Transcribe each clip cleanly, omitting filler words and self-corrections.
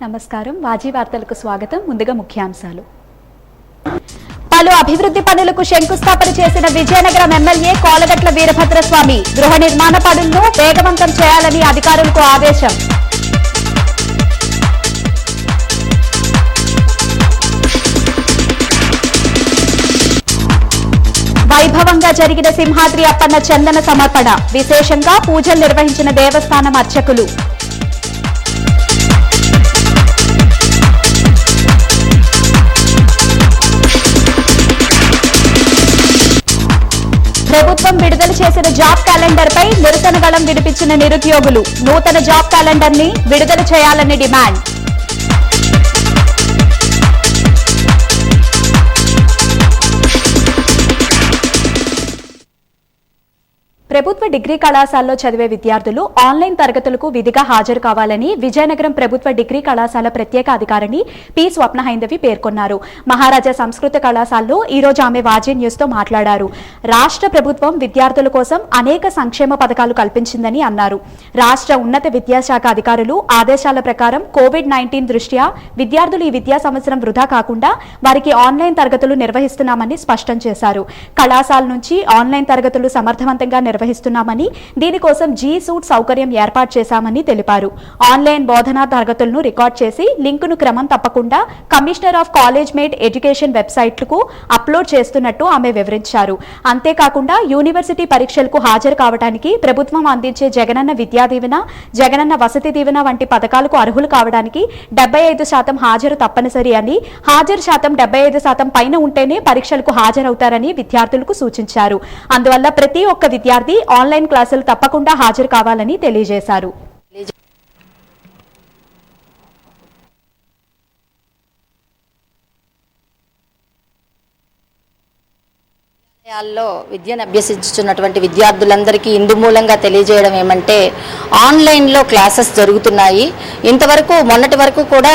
నమస్కారం. వాజీ వార్తలకు స్వాగతం. ముందుగా ముఖ్యాంశాలు. పలు అభివృద్ధి పనులకు శంకుస్థాపన చేసిన విజయనగరం ఎమ్మెల్యే కోలగట్ల వీరభద్రస్వామి గృహ నిర్మాణ పనులను వేగవంతం చేయాలని అధికారులకు ఆదేశం. వైభవంగా జరిగిన సింహాద్రి అప్పన్న చందన సమర్పణ విశేషంగా పూజలు నిర్వహించిన దేవస్థానం అర్చకులు. ప్రభుత్వం విడుదల చేసిన జాబ్ క్యాలెండర్ పై నిరసన గళం వినిపించిన నిరుద్యోగులు నూతన జాబ్ క్యాలెండర్ ని విడుదల చేయాలని డిమాండ్. ప్రభుత్వ డిగ్రీ కళాశాలలో చదివే విద్యార్థులు ఆన్లైన్ తరగతులకు విధిగా హాజరు కావాలని విజయనగరం ప్రభుత్వ డిగ్రీ కళాశాల ప్రత్యేక అధికారిని పి స్వప్న హైందవి పేర్కొన్నారు. మహారాజా సంస్కృత కళాశాలలో ఈ రోజు ఆమె వాజీ న్యూస్ తో మాట్లాడారు. రాష్ట్ర ప్రభుత్వం విద్యార్థుల కోసం అనేక సంక్షేమ పథకాలు కల్పించిందని అన్నారు. రాష్ట్ర ఉన్నత విద్యాశాఖ అధికారులు ఆదేశాల ప్రకారం కోవిడ్-19 దృష్ట్యా విద్యార్థులు ఈ విద్యా సంవత్సరం వృధా కాకుండా వారికి ఆన్లైన్ తరగతులు నిర్వహిస్తున్నామని స్పష్టం చేశారు. కళాశాల నుంచి ఆన్లైన్ తరగతులు సమర్థవంతంగా నిర్వహిస్తున్నామని దీనికోసం జీ సూట్ సౌకర్యం ఏర్పాటు చేశామని తెలిపారు. ఆన్లైన్ బోధనా తరగతులను రికార్డ్ చేసి లింకును క్రమం తప్పకుండా commissioner of collegiate education వెబ్సైట్లకు అప్లోడ్ చేస్తున్నట్టు ఆమె వివరించారు. అంతేకాకుండా యూనివర్సిటీ పరీక్షలకు హాజరు కావడానికి ప్రభుత్వం అందించే జగనన్న విద్యా దీవెన, జగనన్న వసతి దీవెన వంటి పథకాలకు అర్హులు కావడానికి 75% హాజరు తప్పనిసరి అని, హాజరు శాతం 75% పైన ఉంటేనే పరీక్షలకు హాజరవుతారని విద్యార్థులకు సూచించారు. అందువల్ల ప్రతి ఒక్క విద్యార్థి ఆన్లైన్ క్లాసులు తప్పకుండా హాజరు కావాలని తెలియజేశారు. విద్యను అభ్యసించుతున్నటువంటి విద్యార్థులందరికీ ఇందు మూలంగా తెలియజేయడం ఏమంటే ఆన్లైన్లో క్లాసెస్ జరుగుతున్నాయి. ఇంతవరకు మొన్నటి వరకు కూడా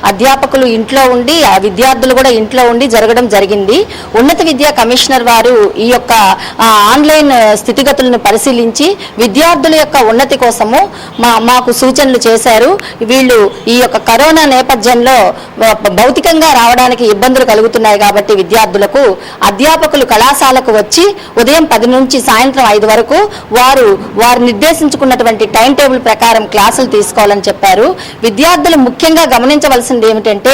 అధ్యాపకులు ఇంట్లో ఉండి ఆ విద్యార్థులు కూడా ఇంట్లో ఉండి జరగడం జరిగింది. ఉన్నత విద్యా కమిషనర్ వారు ఈ యొక్క ఆన్లైన్ స్థితిగతులను పరిశీలించి విద్యార్థుల యొక్క ఉన్నతి కోసము మాకు సూచనలు చేశారు. వీళ్ళు ఈ యొక్క కరోనా నేపథ్యంలో భౌతికంగా రావడానికి ఇబ్బందులు కలుగుతున్నాయి కాబట్టి విద్యార్థులకు అధ్యాపకులు కళాశాలకు వచ్చి ఉదయం 10 నుంచి సాయంత్రం 5 వరకు వారు నిర్దేశించుకున్నటువంటి టైం టేబుల్ ప్రకారం క్లాసులు తీసుకోవాలని చెప్పారు. విద్యార్థులు ముఖ్యంగా గమనించవలసింది ఏమిటంటే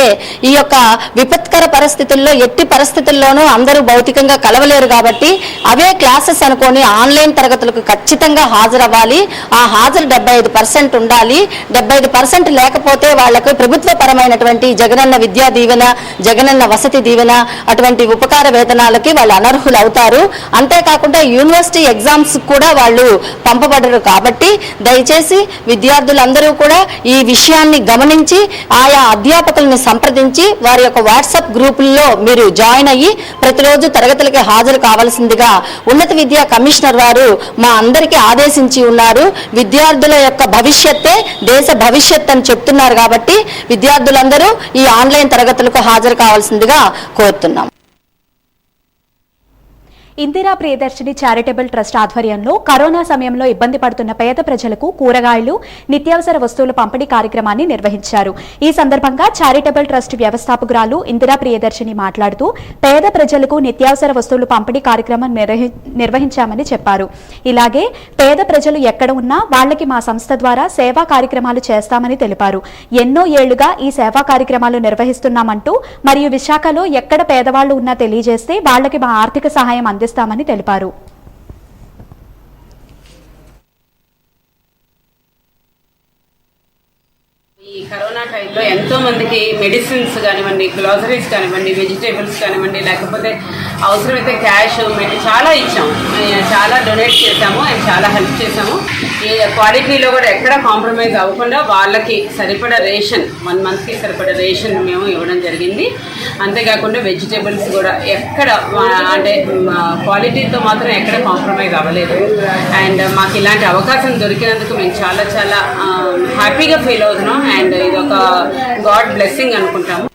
ఈ యొక్క విపత్కర పరిస్థితుల్లో ఎట్టి పరిస్థితుల్లోనూ అందరూ భౌతికంగా కలవలేరు కాబట్టి అవే క్లాసెస్ అనుకొని ఆన్లైన్ తరగతులకు ఖచ్చితంగా హాజరవ్వాలి. ఆ హాజరు 75% ఉండాలి. 75% లేకపోతే వాళ్లకు ప్రభుత్వ పరమైనటువంటి జగనన్న విద్యా దీవెన, జగనన్న వసతి దీవెన అటువంటి ఉపకార వేతనాలకి వాళ్ళు అనర్హులు అవుతారు. అంతేకాకుండా యూనివర్సిటీ ఎగ్జామ్స్ కూడా వాళ్ళు పంపబడరు. కాబట్టి దయచేసి విద్యార్థులందరూ కూడా ఈ విషయాన్ని గమనించి ఆయా అధ్యాపకులను సంప్రదించి వారి యొక్క వాట్సాప్ గ్రూపుల్లో మీరు జాయిన్ అయ్యి ప్రతిరోజు తరగతులకి హాజరు కావాల్సిందిగా ఉన్నత విద్యా కమిషనర్ వారు మా అందరికీ ఆదేశించి ఉన్నారు. విద్యార్థుల యొక్క భవిష్యత్తే దేశ భవిష్యత్ అని చెప్తున్నారు కాబట్టి విద్యార్థులందరూ ఈ ఆన్లైన్ తరగతులకు హాజరు కావాల్సిందిగా కోరుతున్నాం. ఇందిరా ప్రియదర్శిని చారిటబుల్ ట్రస్ట్ ఆధ్వర్యంలో కరోనా సమయంలో ఇబ్బంది పడుతున్న పేద ప్రజలకు కూరగాయలు, నిత్యావసర వస్తువుల పంపిణీ కార్యక్రమాన్ని నిర్వహించారు. ఈ సందర్భంగా చారిటబుల్ ట్రస్ట్ వ్యవస్థాపకురాలు ఇందిరా ప్రియదర్శిని మాట్లాడుతూ పేద ప్రజలకు నిత్యావసర వస్తువులు పంపిణీ కార్యక్రమం నిర్వహించామని చెప్పారు. ఇలాగే పేద ప్రజలు ఎక్కడ ఉన్నా వాళ్లకి మా సంస్థ ద్వారా సేవా కార్యక్రమాలు చేస్తామని తెలిపారు. ఎన్నో ఏళ్లుగా ఈ సేవా కార్యక్రమాలు నిర్వహిస్తున్నామంటూ మరియు విశాఖలో ఎక్కడ పేదవాళ్లు ఉన్నా తెలియజేస్తే వాళ్లకి మా ఆర్థిక సహాయం అందిస్తామని తెలిపారు. ఈ కరోనా టైంలో ఎంతో మందికి మెడిసిన్స్ కానివ్వండి, గ్లాసరీస్ కానివ్వండి, వెజిటేబుల్స్ కానివ్వండి, లేకపోతే అవసరమైతే క్యాష్ చాలా ఇచ్చాము, చాలా డొనేట్ చేశాము అండ్ చాలా హెల్ప్ చేశాము. ఈ క్వాలిటీలో కూడా ఎక్కడ కాంప్రమైజ్ అవ్వకుండా వాళ్ళకి సరిపడా రేషన్ 1 మంత్కి సరిపడా రేషన్ మేము ఇవ్వడం జరిగింది. అంతేకాకుండా వెజిటేబుల్స్ కూడా ఎక్కడ అంటే క్వాలిటీతో మాత్రం ఎక్కడ కాంప్రమైజ్ అవ్వలేదు. అండ్ మాకు ఇలాంటి అవకాశం దొరికినందుకు మేము చాలా చాలా హ్యాపీగా ఫీల్ అవుతున్నాం. అండ్ ఇది ఒక గాడ్ బ్లెస్సింగ్ అనుకుంటాము.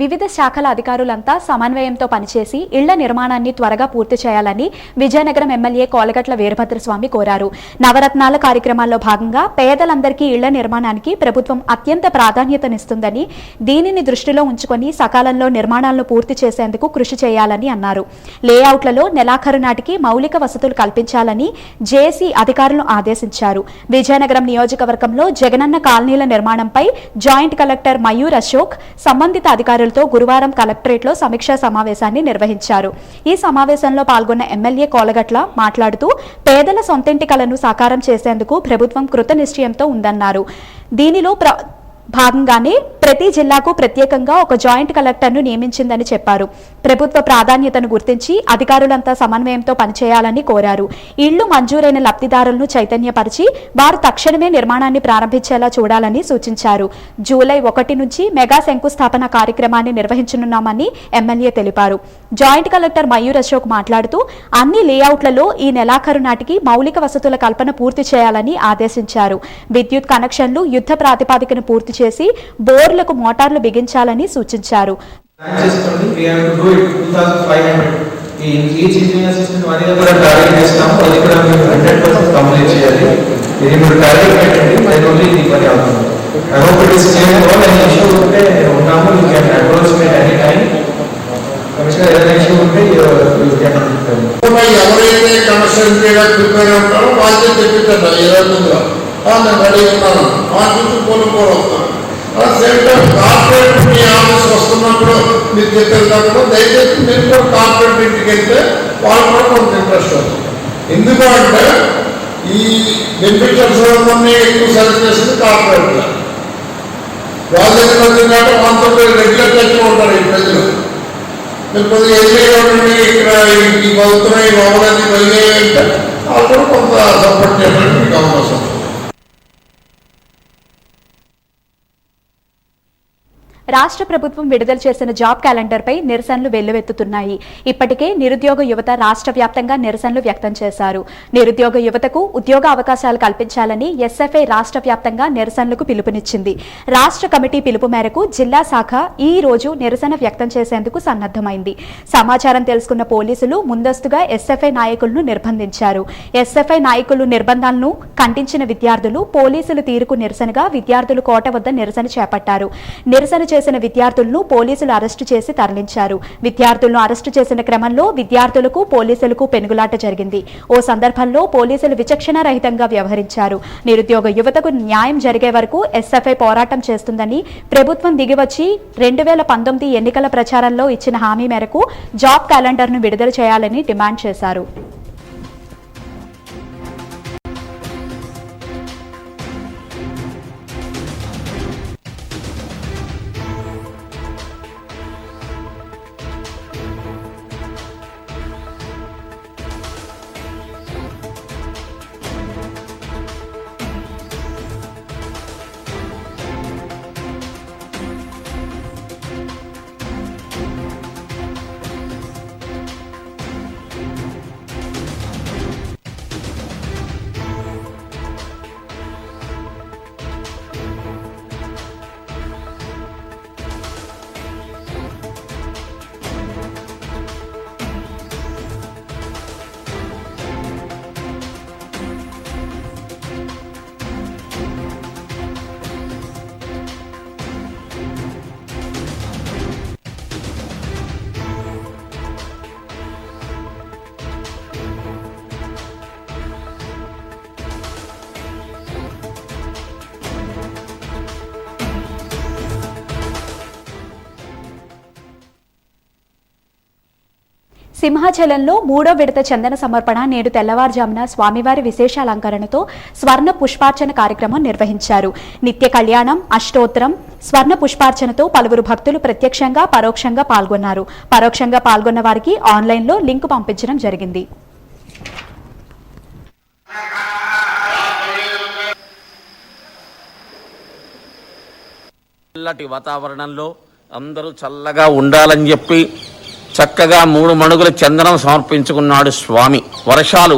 వివిధ శాఖల అధికారులంతా సమన్వయంతో పనిచేసి ఇళ్ల నిర్మాణాన్ని త్వరగా పూర్తి చేయాలని విజయనగరం ఎమ్మెల్యే కోలగట్ల వీరభద్రస్వామి కోరారు. నవరత్నాల కార్యక్రమాల్లో భాగంగా పేదలందరికీ ఇళ్ల నిర్మాణానికి ప్రభుత్వం అత్యంత ప్రాధాన్యతనిస్తుందని, దీనిని దృష్టిలో ఉంచుకొని సకాలంలో నిర్మాణాలను పూర్తి చేసేందుకు కృషి చేయాలని అన్నారు. లేఅవుట్లలో నెలాఖరు నాటికి మౌలిక వసతులు కల్పించాలని జేసీ అధికారులను ఆదేశించారు. విజయనగరం నియోజకవర్గంలో జగనన్న కాలనీల నిర్మాణంపై జాయింట్ కలెక్టర్ మయూర్ అశోక్ సంబంధిత అధికారులతో గురువారం కలెక్టరేట్లో సమీక్షా సమావేశాన్ని నిర్వహించారు. ఈ సమావేశంలో పాల్గొన్న ఎమ్మెల్యే కోలగట్ల మాట్లాడుతూ పేదల సొంతింటి కలను సాకారం చేసేందుకు ప్రభుత్వం కృతనిశ్చయంతో ఉందన్నారు. దీనిలో భాగంగానే ప్రతి జిల్లాకు ప్రత్యేకంగా ఒక జాయింట్ కలెక్టర్ను నియమించిందని చెప్పారు. ప్రభుత్వ ప్రాధాన్యతను గుర్తించి అధికారులంతా సమన్వయంతో పనిచేయాలని కోరారు. ఇళ్లు మంజూరైన లబ్ధిదారులను చైతన్యపరిచి వారు తక్షణమే నిర్మాణాన్ని ప్రారంభించేలా చూడాలని సూచించారు. జూలై 1 నుంచి మెగా శంకుస్థాపన కార్యక్రమాన్ని నిర్వహించనున్నామని ఎమ్మెల్యే తెలిపారు. జాయింట్ కలెక్టర్ మయూర్ అశోక్ మాట్లాడుతూ అన్ని లేఅవుట్లలో ఈ నెలాఖరు నాటికి మౌలిక వసతుల కల్పన పూర్తి చేయాలని ఆదేశించారు. విద్యుత్ కనెక్షన్లు యుద్ధ ప్రాతిపాదికన పూర్తి చేసి బోర్లకు మోటార్లు బిగించాలని సూచించారు. ఎవరైతే కనెక్షన్ చేయడానికి ప్రిపేర్ ఉంటారో వాళ్ళే తెప్పించండి. నేను రెడీ ఉన్నాను చూసి పోలుకోవస్తాను. సేమ్ టైం కార్పొరేట్ మీ ఆఫీస్ వస్తున్నప్పుడు మీరు చెప్పేటప్పుడు దయచేసి మీరు కూడా కార్పొరేట్ ఇంటికి వెళ్తే వాళ్ళు కూడా కొంత ఇంట్రెస్ట్ వస్తుంది. ఎందుకంటే ఈ బెనిఫిషియర్స్ అన్నీ ఎక్కువ సెలెక్ట్ చేసింది కార్పొరేట్. వాళ్ళ దగ్గర వచ్చిందంటే వాళ్ళతో రెగ్యులర్ టచ్ ఉంటారు ఈ ప్రజలు. మీరు కొద్దిగా ఎదురుగా ఉండి ఇక్కడ ఈ బతుకున్నాయి లోపలన్నీ కలిగేయంటే వాళ్ళు కూడా కొంత సపోర్ట్ చేయడానికి మీకు అవకాశం. రాష్ట్ర ప్రభుత్వం విడుదల చేసిన జాబ్ క్యాలెండర్పై నిరసనలు వెల్లువెత్తుతున్నాయి. ఇప్పటికే నిరుద్యోగ యువత రాష్ట్ర వ్యాప్తంగా నిరసనలు వ్యక్తం చేశారు. నిరుద్యోగ యువతకు ఉద్యోగ అవకాశాలు కల్పించాలని ఎస్ఎఫ్ఐ రాష్ట్ర వ్యాప్తంగా నిరసనలకు పిలుపునిచ్చింది. రాష్ట్ర కమిటీ పిలుపు మేరకు జిల్లా శాఖ ఈ రోజు నిరసన వ్యక్తం చేసేందుకు సన్నద్ధమైంది. సమాచారం తెలుసుకున్న పోలీసులు ముందస్తుగా ఎస్ఎఫ్ఐ నాయకులను నిర్బంధించారు. ఎస్ఎఫ్ఐ నాయకులు నిర్బంధాలను ఖండించిన విద్యార్థులు పోలీసులు తీరుకు నిరసనగా విద్యార్థులు కోట వద్ద నిరసన చేపట్టారు. నిరసన చేసిన విద్యార్థులను పోలీసులు అరెస్టు చేసి తరలించారు. విద్యార్థులను అరెస్టు చేసిన క్రమంలో విద్యార్థులకు పోలీసులకు పెనుగులాట జరిగింది. ఓ సందర్భంలో పోలీసులు విచక్షణ రహితంగా వ్యవహరించారు. నిరుద్యోగ యువతకు న్యాయం జరిగే వరకు ఎస్ఎఫ్ఐ పోరాటం చేస్తుందని ప్రభుత్వం దిగివచ్చి 2019 ఎన్నికల ప్రచారంలో ఇచ్చిన హామీ మేరకు జాబ్ క్యాలెండర్ను విడుదల చేయాలని డిమాండ్ చేశారు. సింహాచలంలో 3వ విడత చందన సమర్పణ నేడు తెల్లవారుజామున స్వామివారి విశేష అలంకరణతో స్వర్ణ పుష్పార్చన కార్యక్రమం నిర్వహించారు. నిత్య కళ్యాణం, అష్టోత్తరం, స్వర్ణ పుష్పార్చనతో పలువురు భక్తులు ప్రత్యక్షంగా పరోక్షంగా పాల్గొన్నారు. పరోక్షంగా పాల్గొన్న వారికి ఆన్లైన్లో లింకు పంపించడం జరిగింది. చల్లటి వాతావరణంలో అందరూ చల్లగా ఉండాలని చెప్పి చక్కగా 3 మణుగుల చందనం సమర్పించుకున్నాడు స్వామి. వర్షాలు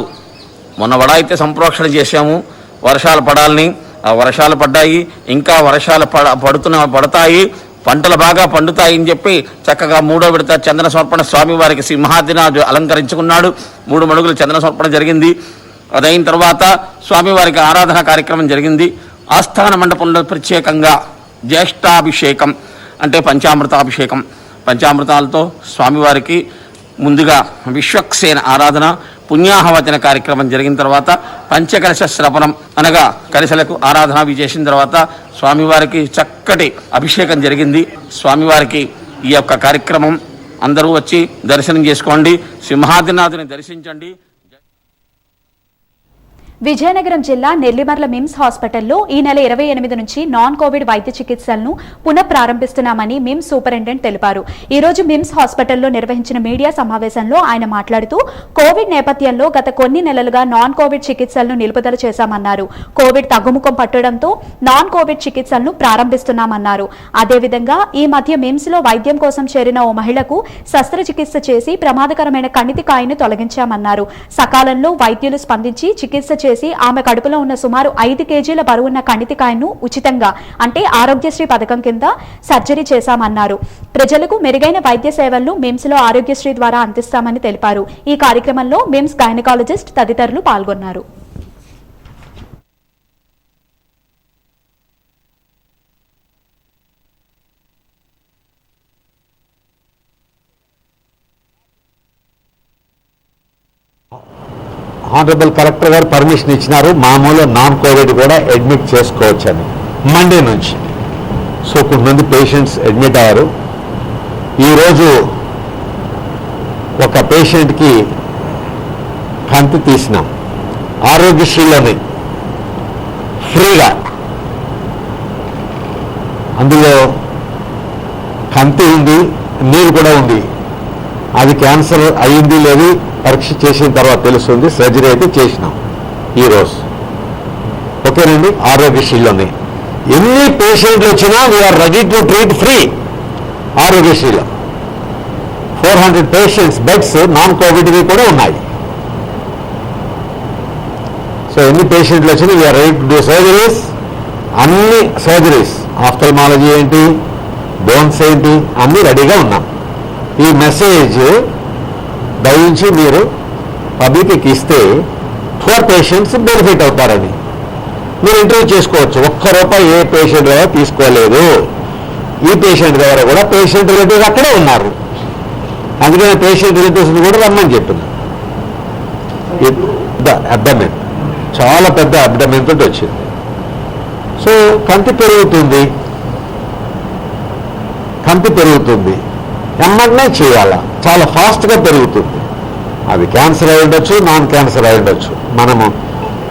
మొన్న వడాయితే సంప్రోక్షణ చేశాము, వర్షాలు పడాలని. ఆ వర్షాలు పడ్డాయి, ఇంకా వర్షాలు పడతాయి. పంటలు బాగా పండుతాయని చెప్పి చక్కగా 3వ విడత చందన సమర్పణ స్వామివారికి సింహాద్రినాథుడు అలంకరించుకున్నాడు. 3 మణుగులు చందన సమర్పణ జరిగింది. అదైన తర్వాత స్వామివారికి ఆరాధన కార్యక్రమం జరిగింది. ఆస్థాన మండపంలో ప్రత్యేకంగా జ్యేష్ఠాభిషేకం అంటే పంచామృతాభిషేకం, పంచామృతాలతో స్వామివారికి ముందుగా విశ్వక్సేన ఆరాధన, పుణ్యాహవచన కార్యక్రమం జరిగిన తర్వాత పంచకలశ శ్రవణం అనగా కలశలకు ఆరాధన చేసిన తర్వాత స్వామివారికి చక్కటి అభిషేకం జరిగింది. స్వామివారికి ఈ యొక్క కార్యక్రమం అందరూ వచ్చి దర్శనం చేసుకోండి, సింహాద్రినాథుని దర్శించండి. విజయనగరం జిల్లా నెల్లిమర్ల మిమ్స్ హాస్పిటల్లో ఈ నెల 28 నుంచి నాన్ కోవిడ్ వైద్య చికిత్సలను పునఃప్రారంభిస్తున్నామని మిమ్స్ సూపరింటెండెంట్ తెలిపారు. ఈ రోజు మిమ్స్ హాస్పిటల్లో నిర్వహించిన మీడియా సమావేశంలో ఆయన మాట్లాడుతూ కోవిడ్ నేపథ్యంలో గత కొన్ని నెలలుగా నాన్ కోవిడ్ చికిత్సలను నిలుపుదల చేశామన్నారు. కోవిడ్ తగ్గుముఖం పట్టడంతో నాన్ కోవిడ్ చికిత్సలను ప్రారంభిస్తున్నామన్నారు. అదేవిధంగా ఈ మధ్య మిమ్స్ లో వైద్యం కోసం చేరిన ఓ మహిళకు శస్త్రచికిత్స చేసి ప్రమాదకరమైన కణితి కాయను తొలగించామన్నారు. సకాలంలో వైద్యులు స్పందించి చికిత్స చేసి ఆమె కడుపులో ఉన్న సుమారు 5 కేజీల బరువున్న కణితికాయను ఉచితంగా అంటే ఆరోగ్యశ్రీ పథకం కింద సర్జరీ చేశామన్నారు. ప్రజలకు మెరుగైన వైద్య సేవలను మిమ్స్ లో ఆరోగ్యశ్రీ ద్వారా అందిస్తామని తెలిపారు. ఈ కార్యక్రమంలో మిమ్స్ గైనకాలజిస్ట్ తదితరులు పాల్గొన్నారు. ఆనరబుల్ కలెక్టర్ గారు పర్మిషన్ ఇచ్చినారు, మామూలు నాన్ కోవిడ్ కూడా అడ్మిట్ చేసుకోవచ్చని మండే నుంచి. సో కొంతమంది పేషెంట్స్ అడ్మిట్ అయ్యారు. ఈరోజు ఒక పేషెంట్కి కంతి తీసినాం ఆరోగ్యశ్రీలోని ఫ్రీగా. అందులో కంతి ఉంది, నీరు కూడా ఉంది. అది క్యాన్సర్ అయ్యింది లేదు పరీక్ష చేసిన తర్వాత తెలుస్తుంది. సర్జరీ అయితే చేసినాం ఈరోజు. ఓకేనండి. ఆరోగ్యశ్రీలోనే ఎన్ని పేషెంట్లు వచ్చినా we are ready to treat free. ఆరోగ్యశ్రీలో 400 పేషెంట్స్ బెడ్స్ నాన్ కోవిడ్వి కూడా ఉన్నాయి. సో ఎన్ని పేషెంట్లు వచ్చినా we are ready to do surgeries. అన్ని సర్జరీస్, ఆఫ్థల్మాలజీ ఏంటి, బోన్స్ ఏంటి, అన్నీ రెడీగా ఉన్నాం. ఈ మెసేజ్ దయించి మీరు పబ్లిక్కి ఇస్తే ఫోర్ పేషెంట్స్ బెనిఫిట్ అవుతారని మీరు ఇంటర్వ్యూ చేసుకోవచ్చు. ₹1 ఏ పేషెంట్ దగ్గర తీసుకోలేదు. ఈ పేషెంట్ దగ్గర కూడా పేషెంట్ రిలేటివ్స్ అక్కడే ఉన్నారు. అందుకని పేషెంట్ రిలేటివ్స్ కూడా రమ్మని చెప్పిన. అబ్డమెన్ చాలా పెద్ద అబ్డమెన్ తోటి వచ్చింది. సో కంతి పెరుగుతుంది, ఎమ్మనే చేయాలా, చాలా ఫాస్ట్గా పెరుగుతుంది. అది క్యాన్సర్ అయి ఉండొచ్చు, నాన్ క్యాన్సర్ అయి ఉండొచ్చు. మనము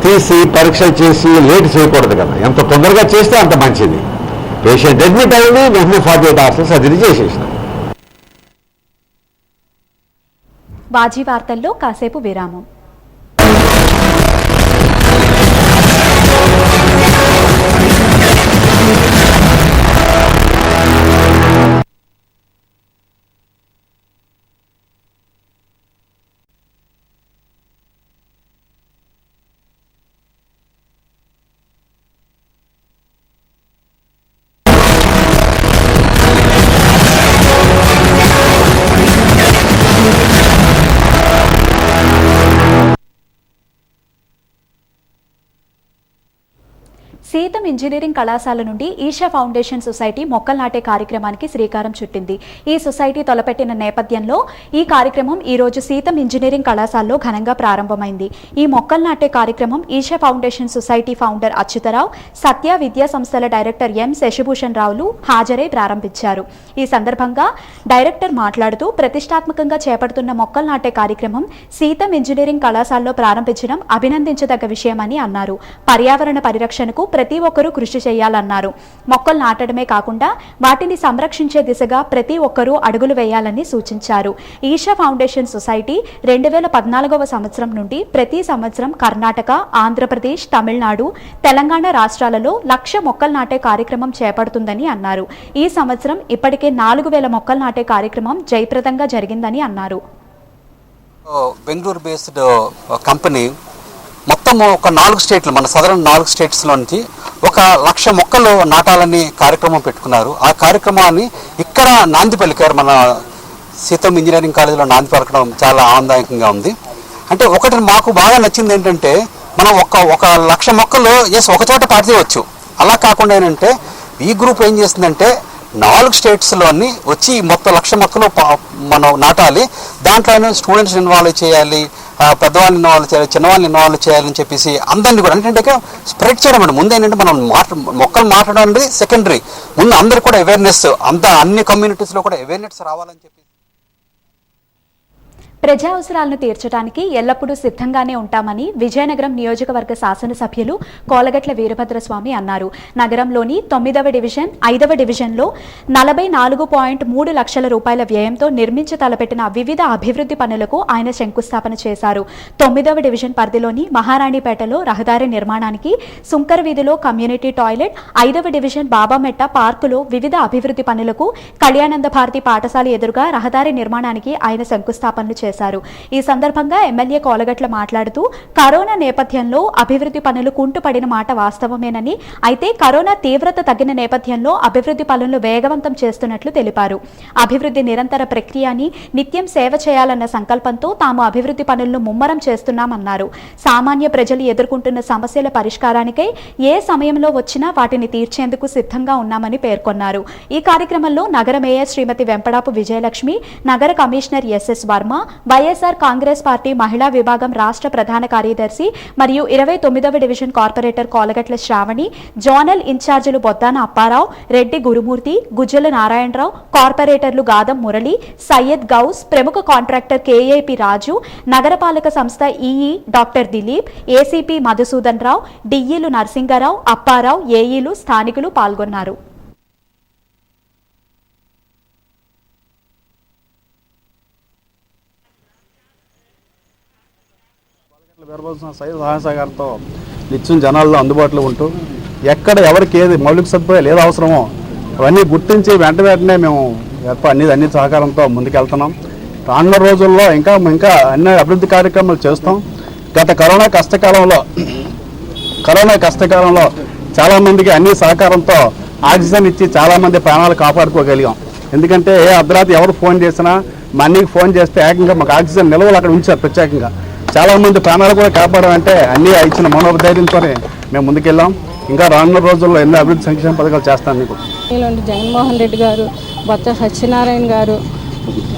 తీసి పరీక్ష చేసి లేట్ చేయకూడదు కదా. ఎంత తొందరగా చేస్తే అంత మంచిది. పేషెంట్ అడ్మిట్ అయింది, వెంటనే 48 hours సర్జరీ చేసేసినాం. వాజీ వార్తల్లో కాసేపు విరామం. సీతం ఇంజనీరింగ్ కళాశాల నుండి ఈషా ఫౌండేషన్ సొసైటీ మొక్కలు నాటే కార్యక్రమానికి శ్రీకారం చుట్టింది. ఈ సొసైటీ తలపెట్టిన నేపథ్యంలో ఈ కార్యక్రమం ఈ రోజు సీతం ఇంజనీరింగ్ కళాశాలలో ఘనంగా ప్రారంభమైంది. ఈ మొక్కలు నాటే కార్యక్రమం Isha foundation society founder Achyutarao, Satya విద్యా సంస్థల డైరెక్టర్ ఎం శశిభూషణ్ రావులు హాజరై ప్రారంభించారు. ఈ సందర్భంగా డైరెక్టర్ మాట్లాడుతూ ప్రతిష్టాత్మకంగా చేపడుతున్న మొక్కలు నాటే కార్యక్రమం సీతం ఇంజనీరింగ్ కళాశాలలో ప్రారంభించడం అభినందించదగ్గ విషయమని అన్నారు. పర్యావరణ పరిరక్షణకు ప్రతి ఒక్కరూ కృషి చేయాలన్నారు. మొక్కలు నాటడమే కాకుండా వాటిని సంరక్షించే దిశగా ప్రతి ఒక్కరూ అడుగులు వేయాలని సూచించారు. ఈషా ఫౌండేషన్ సొసైటీ 2014వ సంవత్సరం నుండి ప్రతి సంవత్సరం కర్ణాటక, ఆంధ్రప్రదేశ్, తమిళనాడు, తెలంగాణ రాష్ట్రాలలో 1,00,000 మొక్కలు నాటే కార్యక్రమం చేపడుతుందని అన్నారు. ఈ సంవత్సరం ఇప్పటికే 4,000 మొక్కలు నాటే కార్యక్రమం జయప్రదంగా జరిగిందని అన్నారు. బెంగళూరు బేస్డ్ కంపెనీ మొత్తం ఒక 4 స్టేట్లు, మన సదరన్ 4 స్టేట్స్లో నుంచి ఒక 1,00,000 మొక్కలు నాటాలని కార్యక్రమం పెట్టుకున్నారు. ఆ కార్యక్రమాన్ని ఇక్కడ నాంది పలికారు. మన సీతం ఇంజనీరింగ్ కాలేజీలో నాంది పలకడం చాలా ఆనందదాయకంగా ఉంది. అంటే ఒకటి మాకు బాగా నచ్చింది ఏంటంటే, మనం ఒక 1,00,000 మొక్కలు ఒక చోట పాతేయవచ్చు. అలా కాకుండా ఏంటంటే ఈ గ్రూప్ ఏం చేస్తుందంటే 4 స్టేట్స్లోని వచ్చి మొత్తం 1,00,000 మొక్కలు మనం నాటాలి. దాంట్లో స్టూడెంట్స్ ఇన్వాల్వ్ చేయాలి, పెద్దవాళ్ళని ఇన్వాల్వ్ చేయాలి, చిన్నవాళ్ళని ఇన్వాల్వ్ చేయాలని చెప్పేసి అందరినీ కూడా అంటే స్ప్రెడ్ చేయడం అండి. ముందు ఏంటంటే మనం మొక్కలు మాట్లాడడం అనేది సెకండరీ, ముందు అందరు కూడా అవేర్నెస్, అన్ని కమ్యూనిటీస్లో కూడా అవేర్నెస్ రావాలని చెప్పి ప్రజా అవసరాలను తీర్చడానికి ఎల్లప్పుడూ సిద్ధంగానే ఉంటామని విజయనగరం నియోజకవర్గ శాసనసభ్యులు కోలగట్ల వీరభద్రస్వామి అన్నారు. నగరంలోని 9వ డివిజన్ 5వ డివిజన్లో 44.3 లక్షల రూపాయల వ్యయంతో నిర్మించి తలపెట్టిన వివిధ అభివృద్ధి పనులకు ఆయన శంకుస్థాపన చేశారు. 9వ డివిజన్ పరిధిలోని మహారాణిపేటలో రహదారి నిర్మాణానికి, సుంకర వీధిలో కమ్యూనిటీ టాయిలెట్, 5వ డివిజన్ బాబామెట్ట పార్కులో వివిధ అభివృద్ధి పనులకు, కళ్యాణంద భారతి పాఠశాల ఎదురుగా రహదారి నిర్మాణానికి ఆయన శంకుస్థాపనలు చేశారు. ఈ సందర్భంగా ఎమ్మెల్యే కోలగట్ల మాట్లాడుతూ కరోనా నేపథ్యంలో అభివృద్ధి పనులు కుంటుపడిన మాట వాస్తవమేనని, అయితే కరోనా తీవ్రత తగ్గిన నేపథ్యంలో అభివృద్ధి పనులను వేగవంతం చేస్తున్నట్లు తెలిపారు. అభివృద్ధి నిరంతర ప్రక్రియ అని, నిత్యం సేవ చేయాలన్న సంకల్పంతో తాము అభివృద్ధి పనులను ముమ్మరం చేస్తున్నామన్నారు. సామాన్య ప్రజలు ఎదుర్కొంటున్న సమస్యల పరిష్కారానికై ఏ సమయంలో వచ్చినా వాటిని తీర్చేందుకు సిద్ధంగా ఉన్నామని పేర్కొన్నారు. ఈ కార్యక్రమంలో నగర మేయర్ శ్రీమతి వెంపడాపు విజయలక్ష్మి, నగర commissioner SS Varma, YSR Congress party మహిళా విభాగం రాష్ట్ర ప్రధాన కార్యదర్శి మరియు 29వ division corporator Kolagatla Sravani, zonal ఇన్ఛార్జీలు బొద్దాన అప్పారావు, రెడ్డి గురుమూర్తి, గుజ్జల నారాయణరావు, కార్పొరేటర్లు గాదం మురళి, సయ్యద్ గౌస్, ప్రముఖ కాంట్రాక్టర్ కేఏపీ రాజు, నగరపాలక సంస్థ EE doctor Dilip, ACP Madhusudan Rao, డిఈలు నరసింగరావు, అప్పారావు, ఏఈలు, స్థానికులు పాల్గొన్నారు. సహాయ సహకారంతో నిత్యం జనాల్లో అందుబాటులో ఉంటూ ఎక్కడ ఎవరికి ఏది మౌలిక సదుపాయాలు ఏది అవసరమో అవన్నీ గుర్తించి వెంటనే మేము అన్ని సహకారంతో ముందుకెళ్తున్నాం. రానున్న రోజుల్లో ఇంకా అన్ని అభివృద్ధి కార్యక్రమాలు చేస్తాం. గత కరోనా కష్టకాలంలో చాలామందికి అన్ని సహకారంతో ఆక్సిజన్ ఇచ్చి చాలామంది ప్రాణాలు కాపాడుకోగలిగాం. ఎందుకంటే ఏ అర్ధరాత్రి ఎవరు ఫోన్ చేసినా మా అన్నికి ఫోన్ చేస్తే ఏకంగా మాకు ఆక్సిజన్ నిల్వలు అక్కడ ఉంచారు. ప్రత్యేకంగా చాలామంది ప్రాణాలు కూడా కాపాడాలంటే అన్నీ ఇచ్చిన మనోధైర్యంతోనే మేము ముందుకెళ్ళాం. ఇంకా రానున్న రోజుల్లో ఎన్నో అభివృద్ధి సంక్షేమ పథకాలు చేస్తాను. మీకు జగన్మోహన్ రెడ్డి గారు, బొత్స సత్యనారాయణ గారు,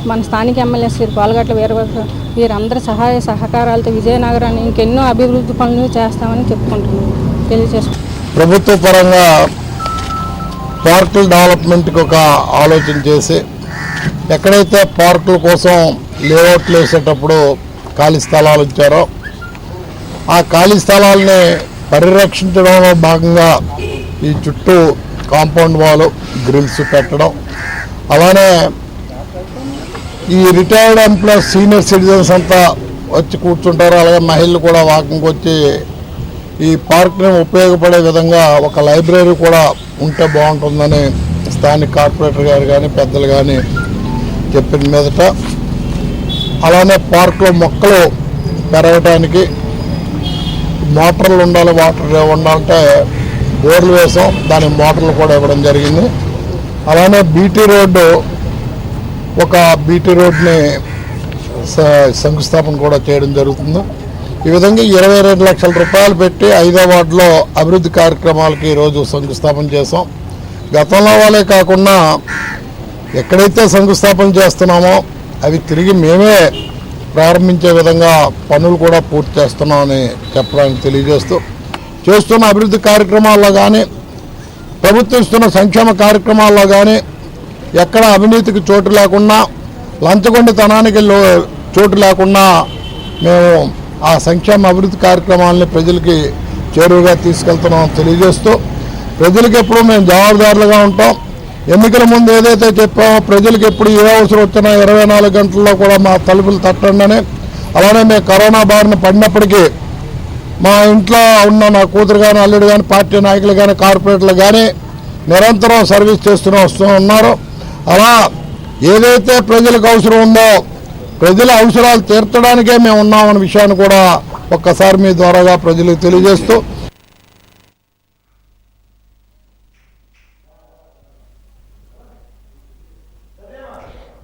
మన స్థానిక ఎమ్మెల్యే శ్రీ కోలగట్ల వీరభద్ర, వీరందరి సహాయ సహకారాలతో విజయనగరాన్ని ఇంకెన్నో అభివృద్ధి పనులు చేస్తామని తెలియజేస్తున్నాం. ప్రభుత్వ పరంగా పార్కుల డెవలప్మెంట్కి ఒక ఆలోచన చేసి ఎక్కడైతే పార్కుల కోసం లేఅవుట్లు వేసేటప్పుడు ఖాళీ స్థలాలు ఇచ్చారో ఆ ఖాళీ స్థలాలని పరిరక్షించడంలో భాగంగా ఈ చుట్టూ కాంపౌండ్ వాల్, గ్రిల్స్ పెట్టడం, అలానే ఈ రిటైర్డ్ ఎంప్లాయీస్, సీనియర్ సిటిజన్స్ అంతా వచ్చి కూర్చుంటారు. అలాగే మహిళలు కూడా వాకింగ్కి వచ్చి ఈ పార్క్ని ఉపయోగపడే విధంగా ఒక లైబ్రరీ కూడా ఉంటే బాగుంటుందని స్థానిక కార్పొరేటర్ గారు కానీ పెద్దలు కానీ చెప్పిన మీదట, అలానే పార్కులో మొక్కలు పెరగటానికి మోటార్లు ఉండాలి. వాటర్ ఉండాలంటే బోర్లు వేసాం, దానికి మోటార్లు కూడా ఇవ్వడం జరిగింది. అలానే బీటీ రోడ్ని శంకుస్థాపన కూడా చేయడం జరుగుతుంది. ఈ విధంగా 22 లక్షల రూపాయలు పెట్టి 5వ వార్డులో అభివృద్ధి కార్యక్రమాలకి ఈరోజు శంకుస్థాపన చేసాం. గతంలో వాళ్ళే కాకుండా ఎక్కడైతే శంకుస్థాపన చేస్తున్నామో అవి తిరిగి మేమే ప్రారంభించే విధంగా పనులు కూడా పూర్తి చేస్తున్నామని చెప్పడానికి తెలియజేస్తూ, చేస్తున్న అభివృద్ధి కార్యక్రమాల్లో కానీ ప్రభుత్వం ఇస్తున్న సంక్షేమ కార్యక్రమాల్లో కానీ ఎక్కడ అవినీతికి చోటు లేకుండా, లంచగొండితనానికి చోటు లేకుండా మేము ఆ సంక్షేమ అభివృద్ధి కార్యక్రమాలని ప్రజలకి చేరువుగా తీసుకెళ్తున్నామని తెలియజేస్తూ, ప్రజలకు ఎప్పుడూ మేము జవాబుదారులుగా ఉంటాం. ఎన్నికల ముందు ఏదైతే చెప్పామో ప్రజలకు ఎప్పుడు ఏ అవసరం వచ్చినా 24 గంటల్లో కూడా మా తలుపులు తట్టండి అని, అలానే మేము కరోనా బారిన పడినప్పటికీ మా ఇంట్లో ఉన్న నా కూతురు కానీ, అల్లుడు కానీ, పార్టీ నాయకులు కానీ, కార్పొరేటర్లు కానీ నిరంతరం సర్వీస్ వస్తూ ఉన్నారు. అలా ఏదైతే ప్రజలకు అవసరం ఉందో ప్రజల అవసరాలు తీర్చడానికే మేము ఉన్నామన్న విషయాన్ని కూడా ఒక్కసారి మీ ద్వారాగా ప్రజలకు తెలియజేస్తూ,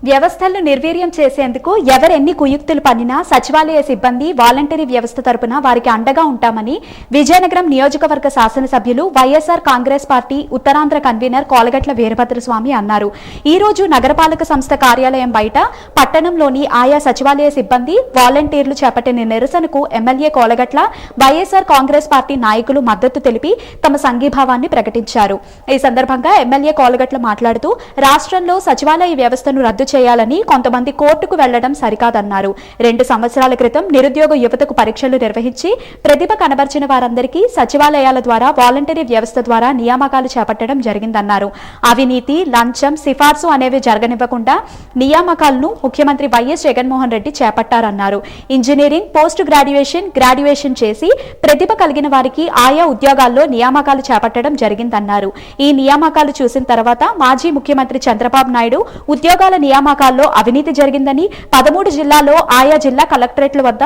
వ్యవస్థలను నిర్వీర్యం చేసేందుకు ఎవరెన్ని కుయుక్తులు పన్నినా సచివాలయ సిబ్బంది వాలంటరీ వ్యవస్థ తరపున వారికి అండగా ఉంటామని విజయనగరం నియోజకవర్గ శాసనసభ్యులు వైఎస్ఆర్ కాంగ్రెస్ పార్టీ ఉత్తరాంధ్ర కన్వీనర్ కోలగట్ల వీరభద్రస్వామి అన్నారు. ఈ రోజు నగరపాలక సంస్థ కార్యాలయం బయట పట్టణంలోని ఆయా సచివాలయ సిబ్బంది వాలంటీర్లు చేపట్టిన నిరసనకు ఎమ్మెల్యే కోలగట్ల వైఎస్ఆర్ కాంగ్రెస్ పార్టీ నాయకులు మద్దతు తెలిపి తమ సంఘీభావాన్ని ప్రకటించారు. ఈ సందర్భంగా ఎమ్మెల్యే కోలగట్ల మాట్లాడుతూ రాష్ట్రంలో సచివాలయ వ్యవస్థను రద్దు చేయాలని కొంతమంది కోర్టుకు వెళ్లడం సరికాదన్నారు. 2 సంవత్సరాల క్రితం నిరుద్యోగ యువతకు పరీక్షలు నిర్వహించి ప్రతిభ కనబర్చిన వారందరికీ సచివాలయాల ద్వారా వాలంటరీ వ్యవస్థ ద్వారా నియామకాలు చేపట్టడం జరిగిందన్నారు. అవినీతి, లంచం, సిఫార్సు అనేవి జరగనివ్వకుండా నియామకాలను ముఖ్యమంత్రి వైఎస్ జగన్మోహన్ రెడ్డి చేపట్టారన్నారు. ఇంజనీరింగ్, పోస్ట్ గ్రాడ్యుయేషన్ చేసి ప్రతిభ కలిగిన వారికి ఆయా ఉద్యోగాల్లో నియామకాలు చేపట్టడం జరిగిందన్నారు. ఈ నియామకాలు చూసిన తర్వాత మాజీ ముఖ్యమంత్రి చంద్రబాబు నాయుడు ఉద్యోగాల నియామకాల్లో అవినీతి జరిగిందని 13 జిల్లాల్లో ఆయా జిల్లా కలెక్టరేట్ల వద్ద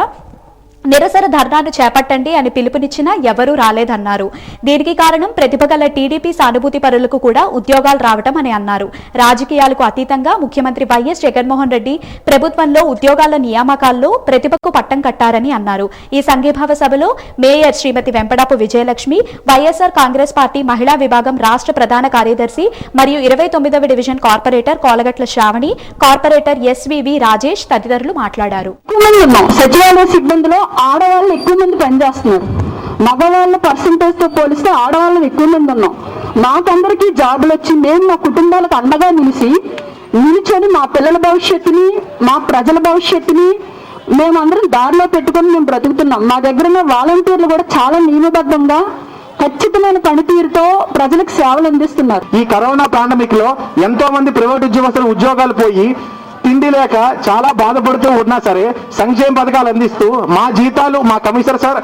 నిరసన ధర్నాను చేపట్టండి అని పిలుపునిచ్చినా ఎవరూ రాలేదన్నారు. దీనికి కారణం ప్రతిభ గల టీడీపీ సానుభూతి పరులకు కూడా ఉద్యోగాలు రావటం అని అన్నారు. రాజకీయాలకు అతీతంగా ముఖ్యమంత్రి వైఎస్ జగన్మోహన్ రెడ్డి ప్రభుత్వంలో ఉద్యోగాల నియామకాల్లో ప్రతిభకు పట్టం కట్టారని అన్నారు. ఈ సంఘీభావ సభలో మేయర్ శ్రీమతి వెంపడాపు విజయలక్ష్మి, వైఎస్ఆర్ కాంగ్రెస్ పార్టీ మహిళా విభాగం రాష్ట్ర ప్రధాన కార్యదర్శి మరియు 29వ division corporator Kolagatla Sravani, corporator SVV Rajesh తదితరులు మాట్లాడారు. సచివాలయ సిబ్బందిలో ఆడవాళ్ళు ఎక్కువ మంది పనిచేస్తున్నారు. మగవాళ్ళ పర్సంటేజ్ తో పోలిస్తే ఆడవాళ్ళు ఎక్కువ మంది ఉన్నాం. మాకందరికీ జాబులు వచ్చి మేము మా కుటుంబాలకు అండగా నిలిచొని మా పిల్లల భవిష్యత్తుని, మా ప్రజల భవిష్యత్తుని మేమందరం దారిలో పెట్టుకొని మేము బ్రతుకుతున్నాం. మా దగ్గర ఉన్న వాలంటీర్లు కూడా చాలా నియమబద్ధంగా ఖచ్చితమైన పనితీరుతో ప్రజలకు సేవలు అందిస్తున్నారు. ఈ కరోనా పాండమిక్ లో ఎంతో మంది ప్రైవేట్ ఉద్యోగస్తులు ఉద్యోగాలు పోయి తిండి లేక చాలా బాధపడుతూ ఉన్నా సరే సంక్షేమ పథకాలు అందిస్తూ మా జీతాలు మా కమిషనర్ సార్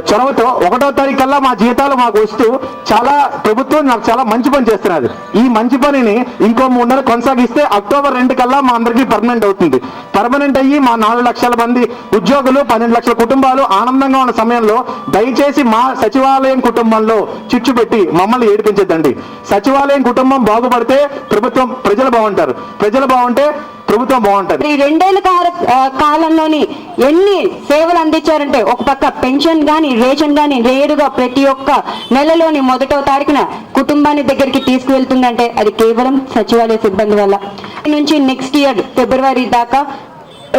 చొరవతో 1వ తారీఖు కల్లా మా జీతాలు మాకు వస్తూ చాలా ప్రభుత్వం నాకు చాలా మంచి పని చేస్తున్నది. ఈ మంచి పనిని ఇంకో 3 నెలలు కొనసాగిస్తే అక్టోబర్ 2 కల్లా మా అందరికీ పర్మనెంట్ అవుతుంది. పర్మనెంట్ అయ్యి మా 4 లక్షల మంది ఉద్యోగులు, 12 లక్షల కుటుంబాలు ఆనందంగా ఉన్న సమయంలో దయచేసి మా సచివాలయం కుటుంబంలో చిచ్చు పెట్టి మమ్మల్ని ఏడిపించద్దండి. సచివాలయం కుటుంబం బాగుపడితే ప్రజలు బాగుంటారు, ప్రజలు బాగుంటే ప్రభుత్వం బాగుంటుంది. ఈ 2 ఏళ్ల కాలంలోని ఎన్ని సేవలు అందించారంటే, ఒక పక్క పెన్షన్ గాని, రేషన్ గాని నేరుగా ప్రతి ఒక్క నెలలోని 1వ తారీఖున కుటుంబాన్ని దగ్గరికి తీసుకువెళ్తుందంటే అది కేవలం సచివాలయ సిబ్బంది వల్ల. నుంచి నెక్స్ట్ ఇయర్ ఫిబ్రవరి దాకా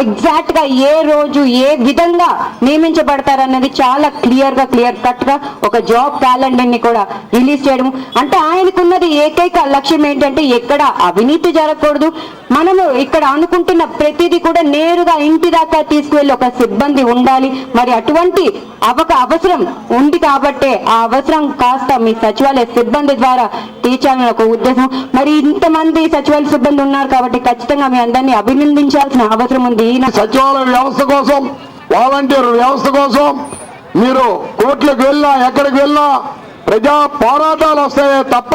ఎగ్జాక్ట్ గా ఏ రోజు ఏ విధంగా నియమించబడతారన్నది చాలా క్లియర్ కట్ గా ఒక జాబ్ క్యాలెండర్ ని కూడా రిలీజ్ చేయడం. అంటే ఆయనకున్నది ఏకైక లక్ష్యం ఏంటంటే ఎక్కడ అవినీతి జరగకూడదు, మనము ఇక్కడ అనుకుంటున్న ప్రతిదీ కూడా నేరుగా ఇంటి దాకా తీసుకువెళ్ళి ఒక సిబ్బంది ఉండాలి. మరి అటువంటి అవసరం ఉంది కాబట్టే ఆ అవసరం కాస్త మీ సచివాలయ సిబ్బంది ద్వారా తీర్చాలని ఒక ఉద్దేశం. మరి ఇంతమంది సచివాలయ సిబ్బంది ఉన్నారు కాబట్టి ఖచ్చితంగా మీ అందరినీ అభినందించాల్సిన అవసరం ఉంది. సచివాలయ వ్యవస్థ కోసం, వాలంటీర్ వ్యవస్థ కోసం మీరు కోర్టులకు వెళ్ళినా ఎక్కడికి వెళ్ళినా ప్రజా పోరాటాలు వస్తాయే తప్ప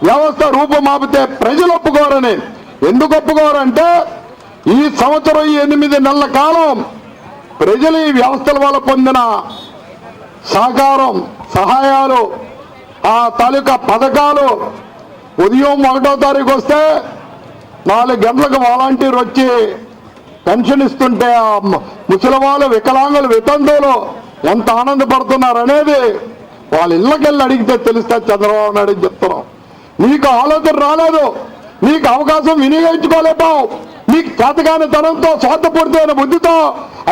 వ్యవస్థ రూపుమాపితే ప్రజలు ఒప్పుకోరని. ఎందుకు ఒప్పుకోరంటే ఈ సంవత్సరం 8 నెలల కాలం ప్రజలు ఈ వ్యవస్థల వల్ల పొందిన సహకారం, సహాయాలు, ఆ తాలూకా పథకాలు ఉదయం 1వ తారీఖు వస్తే 4 గంటలకు వాలంటీర్ వచ్చి పెన్షన్ ఇస్తుంటే ఆ ముసలి వాళ్ళు, వికలాంగులు, వితంతువులు ఎంత ఆనందపడుతున్నారు అనేది వాళ్ళ ఇళ్ళకెళ్ళి అడిగితే తెలుస్తా. చంద్రబాబు నాయుడు చెప్తున్నాం, నీకు ఆలోచన రాలేదు, నీకు అవకాశం వినియోగించుకోలేపావు, నీకు చేతగాని తనంతో స్వార్థపూరితమైన బుద్ధితో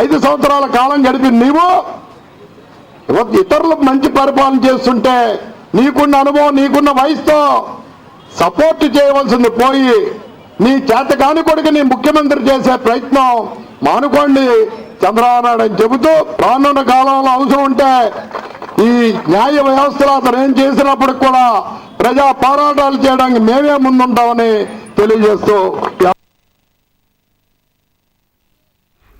5 సంవత్సరాల కాలం గడిపి నీవు ఇతరులకు మంచి పరిపాలన చేస్తుంటే నీకున్న అనుభవం, నీకున్న వయసుతో సపోర్ట్ చేయవలసింది పోయి నీ చేతకాని కొడుకు నీ ముఖ్యమంత్రి చేసే ప్రయత్నం మానుకోండి చంద్రబాబు నాయుడు అని చెబుతూ, రానున్న కాలంలో అవసరం ఉంటే ఈ న్యాయ వ్యవస్థలో అతను ఏం చేసినప్పుడు కూడా ప్రజా పోరాటాలు చేయడానికి మేమే ముందుంటామని తెలియజేస్తూ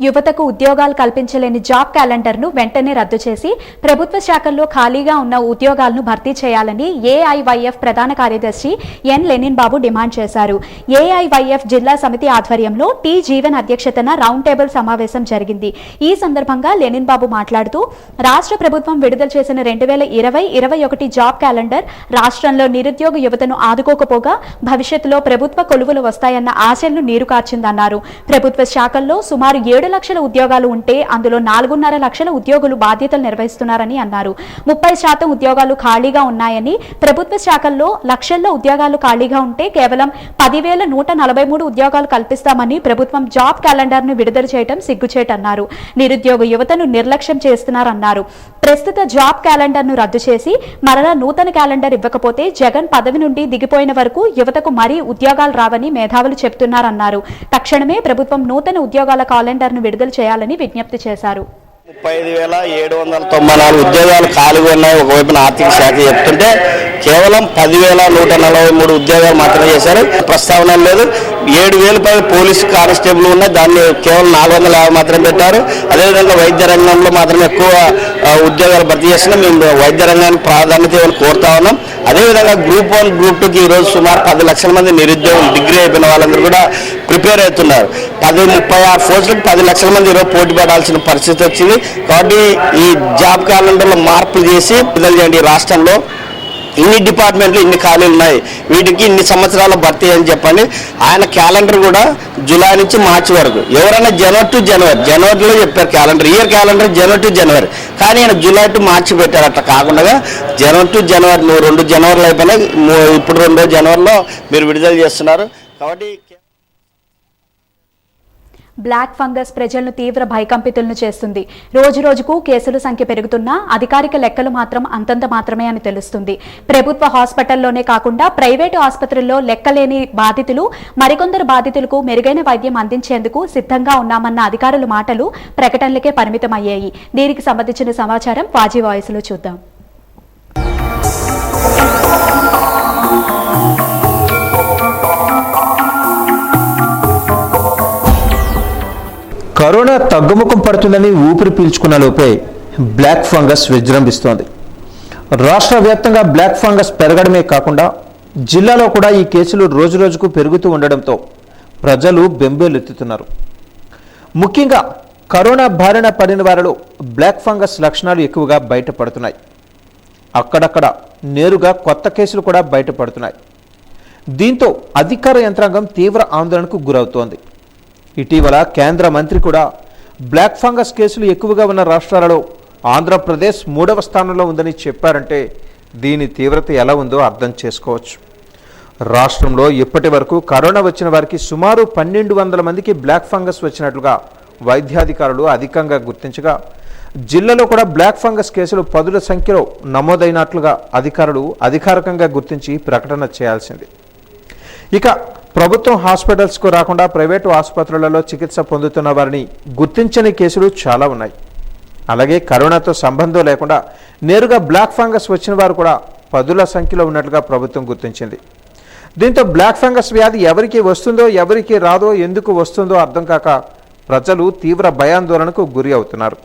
యువతకు ఉద్యోగాలు కల్పించలేని జాబ్ క్యాలెండర్ను వెంటనే రద్దు చేసి ప్రభుత్వ శాఖల్లో ఖాళీగా ఉన్న ఉద్యోగాలను భర్తీ చేయాలని ఏఐవైఎఫ్ ప్రధాన కార్యదర్శి ఎన్ లెనిన్ బాబు డిమాండ్ చేశారు. ఏఐవైఎఫ్ జిల్లా సమితి ఆధ్వర్యంలో టి జీవన్ అధ్యక్షతన రౌండ్ టేబుల్ సమావేశం జరిగింది. ఈ సందర్భంగా లెనిన్ బాబు మాట్లాడుతూ రాష్ట్ర ప్రభుత్వం విడుదల చేసిన 2020-21 జాబ్ క్యాలెండర్ రాష్ట్రంలో నిరుద్యోగ యువతను ఆదుకోకపోగా భవిష్యత్తులో ప్రభుత్వ కొలువులు వస్తాయన్న ఆశలను నీరుకార్చిందన్నారు. ప్రభుత్వ శాఖల్లో సుమారు 7 లక్షల ఉద్యోగాలు ఉంటే అందులో 4.5 లక్షల ఉద్యోగులు బాధ్యతలు నిర్వహిస్తున్నారని అన్నారు. 30% ఉద్యోగాలు ఖాళీగా ఉన్నాయని, ప్రభుత్వ శాఖల్లో లక్షల్లో ఉద్యోగాలు ఖాళీగా ఉంటే కేవలం 10,143 ఉద్యోగాలు కల్పిస్తామని ప్రభుత్వం జాబ్ క్యాలెండర్ ను విడుదల చేయడం సిగ్గుచేటన్నారు. నిరుద్యోగ యువతను నిర్లక్ష్యం చేస్తున్నారన్నారు. ప్రస్తుత జాబ్ క్యాలెండర్ ను రద్దు చేసి మరలా నూతన క్యాలెండర్ ఇవ్వకపోతే జగన్ పదవి నుండి దిగిపోయిన వరకు యువతకు మరీ ఉద్యోగాలు రావని మేధావులు చెబుతున్నారన్నారు. తక్షణమే ప్రభుత్వం నూతన ఉద్యోగాల క్యాలెండర్ ను విడుదల చేయాలని విజ్ఞప్తి చేశారు. 35,794 ఉద్యోగాలు ఖాళీగా ఉన్నాయి. ఒకవైపున ఆర్థిక శాఖ చెప్తుంటే కేవలం 10,143 ఉద్యోగాలు మాత్రమే చేశారు. ప్రస్తావన లేదు. 7,000 పోలీసు కానిస్టేబుల్ ఉన్నాయి, దాన్ని కేవలం 450 మాత్రమే పెట్టారు. అదేవిధంగా వైద్య రంగంలో మాత్రమే ఎక్కువ ఉద్యోగాలు భర్తీ చేస్తున్నాం. మేము వైద్య రంగానికి ప్రాధాన్యత ఇవ్వాలని కోరుతా ఉన్నాం. అదేవిధంగా గ్రూప్ 1, గ్రూప్ 2కి ఈరోజు సుమారు 10 లక్షల మంది నిరుద్యోగులు, డిగ్రీ అయిపోయిన వాళ్ళందరూ కూడా ప్రిపేర్ అవుతున్నారు. 36 పోస్టులకు 10 లక్షల మంది ఈరోజు పోటీ పడాల్సిన పరిస్థితి వచ్చింది. కాబట్టి ఈ జాబ్ క్యాలెండర్లో మార్పులు చేసి విడుదల చేయండి. రాష్ట్రంలో ఇన్ని డిపార్ట్మెంట్లు ఇన్ని ఖాళీలు ఉన్నాయి, వీటికి ఇన్ని సంవత్సరాల భర్తీ అని చెప్పండి. ఆయన క్యాలెండర్ కూడా జూలై నుంచి మార్చి వరకు, ఎవరైనా జనవరి టు జనవరిలో చెప్పారు calendar, year calendar January to January, కానీ ఆయన జూలై టు మార్చి పెట్టారు. అట్లా కాకుండా జనవరి టు జనవరి, 2 జనవరిలు అయిపోయినాయి, ఇప్పుడు 2వ జనవరిలో మీరు విడుదల చేస్తున్నారు. కాబట్టి బ్లాక్ ఫంగస్ ప్రజలను తీవ్ర భయకంపితులను చేస్తుంది. రోజు రోజుకు కేసుల సంఖ్య పెరుగుతున్నా అధికారిక లెక్కలు మాత్రం అంతంత మాత్రమే అని తెలుస్తుంది. ప్రభుత్వ హాస్పిటల్లోనే కాకుండా ప్రైవేటు ఆసుపత్రుల్లో లెక్కలేని బాధితులు, మరికొందరు బాధితులకు మెరుగైన వైద్యం అందించేందుకు సిద్ధంగా ఉన్నామన్న అధికారుల మాటలు ప్రకటనలకే పరిమితమయ్యాయి. దీనికి సంబంధించిన సమాచారం వాజీ వాయిస్లో చూద్దాం. కరోనా తగ్గుముఖం పడుతుందని ఊపిరి పీల్చుకున్న లోపే బ్లాక్ ఫంగస్ విజృంభిస్తోంది. రాష్ట్ర వ్యాప్తంగా బ్లాక్ ఫంగస్ పెరగడమే కాకుండా జిల్లాలో కూడా ఈ కేసులు రోజురోజుకు పెరుగుతూ ఉండడంతో ప్రజలు బెంబేలెత్తుతున్నారు. ముఖ్యంగా కరోనా బారిన పడిన వారిలో బ్లాక్ ఫంగస్ లక్షణాలు ఎక్కువగా బయటపడుతున్నాయి. అక్కడక్కడ నేరుగా కొత్త కేసులు కూడా బయటపడుతున్నాయి. దీంతో అధికార యంత్రాంగం తీవ్ర ఆందోళనకు గురవుతోంది. ఇటీవల కేంద్ర మంత్రి కూడా బ్లాక్ ఫంగస్ కేసులు ఎక్కువగా ఉన్న రాష్ట్రాలలో ఆంధ్రప్రదేశ్ 3వ స్థానంలో ఉందని చెప్పారంటే దీని తీవ్రత ఎలా ఉందో అర్థం చేసుకోవచ్చు. రాష్ట్రంలో ఇప్పటి వరకు కరోనా వచ్చిన వారికి సుమారు 1,200 మందికి బ్లాక్ ఫంగస్ వచ్చినట్లుగా వైద్యాధికారులు అధికంగా గుర్తించగా, జిల్లాలో కూడా బ్లాక్ ఫంగస్ కేసులు 10ల సంఖ్యలో నమోదైనట్లుగా అధికారులు అధికారికంగా గుర్తించి ప్రకటన చేయాల్సింది. ఇక ప్రభుత్వం హాస్పిటల్స్కు రాకుండా ప్రైవేటు ఆసుపత్రులలో చికిత్స పొందుతున్న వారిని గుర్తించని కేసులు చాలా ఉన్నాయి. అలాగే కరోనాతో సంబంధం లేకుండా నేరుగా బ్లాక్ ఫంగస్ వచ్చిన వారు కూడా 10ల సంఖ్యలో ఉన్నట్లుగా ప్రభుత్వం గుర్తించింది. దీంతో బ్లాక్ ఫంగస్ వ్యాధి ఎవరికి వస్తుందో ఎవరికి రాదో, ఎందుకు వస్తుందో అర్థం కాక ప్రజలు తీవ్ర భయాందోళనకు గురి అవుతున్నారు.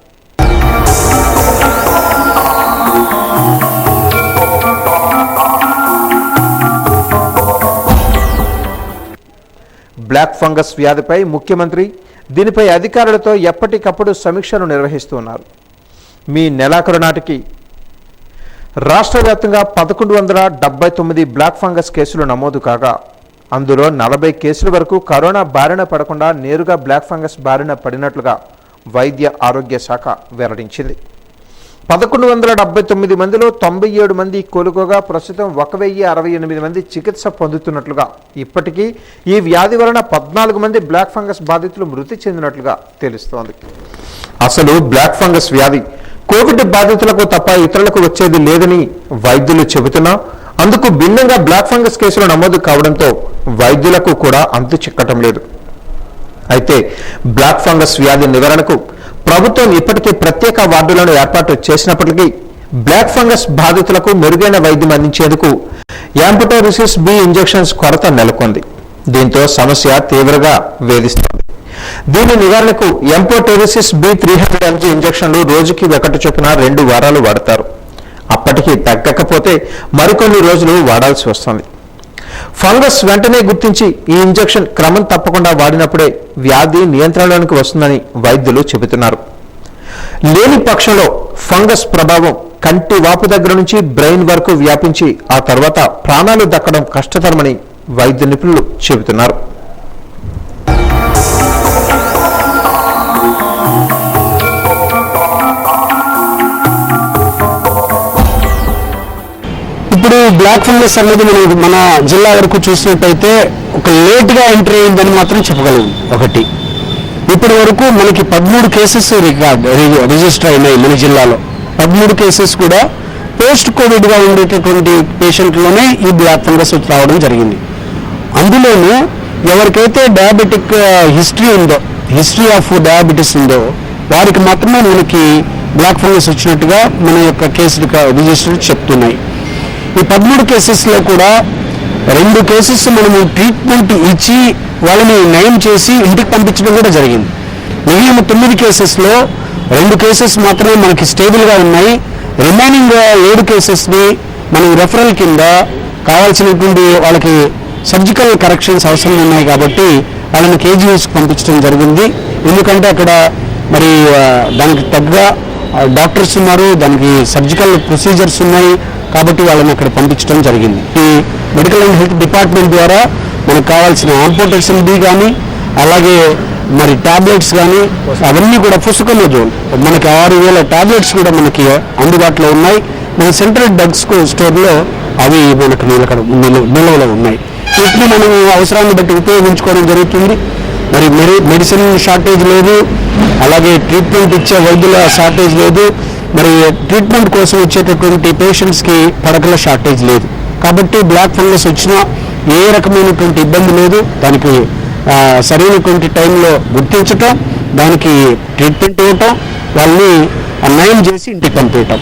బ్లాక్ ఫంగస్ వ్యాధిపై ముఖ్యమంత్రి దీనిపై అధికారులతో ఎప్పటికప్పుడు సమీక్షలు నిర్వహిస్తున్నారు. మీ నెలాఖరు నాటికి రాష్ట్ర వ్యాప్తంగా 1,179 బ్లాక్ ఫంగస్ కేసులు నమోదు కాగా, అందులో 40 కేసుల వరకు కరోనా బారిన పడకుండా నేరుగా బ్లాక్ ఫంగస్ బారిన పడినట్లుగా వైద్య ఆరోగ్య శాఖ వెల్లడించింది. 1,179 మందిలో 97 మంది కోలుకోగా ప్రస్తుతం 1,068 మంది చికిత్స పొందుతున్నట్లుగా, ఇప్పటికీ ఈ వ్యాధి వలన 14 మంది బ్లాక్ ఫంగస్ బాధితులు మృతి చెందినట్లుగా తెలుస్తోంది. అసలు బ్లాక్ ఫంగస్ వ్యాధి కోవిడ్ బాధితులకు తప్ప ఇతరులకు వచ్చేది లేదని వైద్యులు చెబుతున్నా, అందుకు భిన్నంగా బ్లాక్ ఫంగస్ కేసులు నమోదు కావడంతో వైద్యులకు కూడా అంతు చిక్కటం లేదు. అయితే బ్లాక్ ఫంగస్ వ్యాధి నివారణకు ప్రభుత్వం ఇప్పటికే ప్రత్యేక వార్డులను ఏర్పాటు చేసినప్పటికీ బ్లాక్ ఫంగస్ బాధితులకు మెరుగైన వైద్యం అందించేందుకు యాంపిటోరిసిస్ బి ఇంజెక్షన్స్ కొరత నెలకొంది. దీంతో సమస్య తీవ్రంగా వేధిస్తోంది. దీని నివారణకు ఎంపోటెరిసిస్ B300 mg ఇంజెక్షన్లు రోజుకి 1 చొప్పున 2 వారాలు వాడతారు. అప్పటికి తగ్గకపోతే మరికొన్ని రోజులు వాడాల్సి వస్తుంది. ఫంగస్ వెంటనే గుర్తించి ఈ ఇంజెక్షన్ క్రమం తప్పకుండా వాడినప్పుడే వ్యాధి నియంత్రణలోకి వస్తుందని వైద్యులు చెబుతున్నారు. లేని పక్షంలో ఫంగస్ ప్రభావం కంటి వాపు దగ్గర నుంచి బ్రెయిన్ వరకు వ్యాపించి ఆ తర్వాత ప్రాణాలు దక్కడం కష్టతరమని వైద్య నిపుణులు చెబుతున్నారు. ఇప్పుడు బ్లాక్ ఫంగస్ అనేది మన జిల్లా వరకు చూసినట్టయితే ఒక లేట్గా ఎంట్రీ అయిందని మాత్రం చెప్పగలం. ఒకటి, ఇప్పటి వరకు మనకి 13 కేసెస్ రిజిస్టర్ అయినాయి మన జిల్లాలో. 13 కేసెస్ కూడా పోస్ట్ కోవిడ్గా ఉండేటటువంటి పేషెంట్లోనే ఈ బ్లాక్ ఫంగస్ రావడం జరిగింది. అందులోనూ ఎవరికైతే డయాబెటిక్ హిస్టరీ ఆఫ్ డయాబెటీస్ ఉందో వారికి మాత్రమే మనకి బ్లాక్ ఫంగస్ వచ్చినట్టుగా మన యొక్క కేసు రిజిస్టర్ చెప్తున్నాయి. ఈ 13 కేసెస్లో కూడా 2 కేసెస్ మనము ట్రీట్మెంట్ ఇచ్చి వాళ్ళని నయం చేసి ఇంటికి పంపించడం కూడా జరిగింది. మిగిలిన 9 కేసెస్లో 2 కేసెస్ మాత్రమే మనకి స్టేబుల్గా ఉన్నాయి. రిమైనింగ్ 7 కేసెస్ని మనం రెఫరల్ కింద కావాల్సినటువంటి వాళ్ళకి సర్జికల్ కరెక్షన్స్ అవసరం ఉన్నాయి కాబట్టి వాళ్ళని కేజీఎస్కి పంపించడం జరిగింది. ఎందుకంటే అక్కడ మరి దానికి తగ్గ డాక్టర్స్ ఉన్నారు, దానికి సర్జికల్ ప్రొసీజర్స్ ఉన్నాయి కాబట్టి వాళ్ళని అక్కడ పంపించడం జరిగింది. ఈ మెడికల్ అండ్ హెల్త్ డిపార్ట్మెంట్ ద్వారా మనకు కావాల్సిన ఆంపోటెక్సిన్ B కానీ అలాగే మరి టాబ్లెట్స్ కానీ అవన్నీ కూడా ఫుసుకనోజోల్ మనకి 6000 టాబ్లెట్స్ కూడా మనకి అందుబాటులో ఉన్నాయి. మన సెంట్రల్ డ్రగ్స్ స్టోర్లో అవి మనకు నిల్వలో ఉన్నాయి. వీటిని మనం అవసరాన్ని బట్టి ఉపయోగించుకోవడం జరుగుతుంది. మరి మెడిసిన్ షార్టేజ్ లేదు, అలాగే ట్రీట్మెంట్ ఇచ్చే వైద్యుల షార్టేజ్ లేదు, మరి ట్రీట్మెంట్ కోసం వచ్చేటటువంటి పేషెంట్స్కి పడకల షార్టేజ్ లేదు. కాబట్టి బ్లాక్ ఫంగస్ వచ్చినా ఏ రకమైనటువంటి ఇబ్బంది లేదు. దానికి సరైనటువంటి టైంలో గుర్తించటం, దానికి ట్రీట్మెంట్ ఇవ్వటం, వాళ్ళని నయం చేసి ఇంటికి పంపించటం.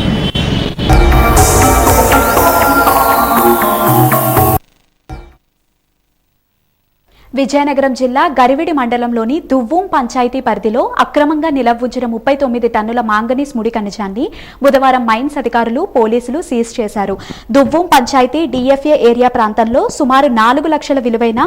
విజయనగరం జిల్లా గరివిడి మండలంలోని దువ్వూం పంచాయతీ పరిధిలో అక్రమంగా నిలవుంచిన 39 టన్నుల మాంగనీస్ ముడి ఖనిజాన్ని బుధవారం మైన్స్ అధికారులు పోలీసులు సీజ్ చేశారు. దువ్వూం పంచాయతీ DFA ఏరియా ప్రాంతంలో సుమారు 4 లక్షల విలువైన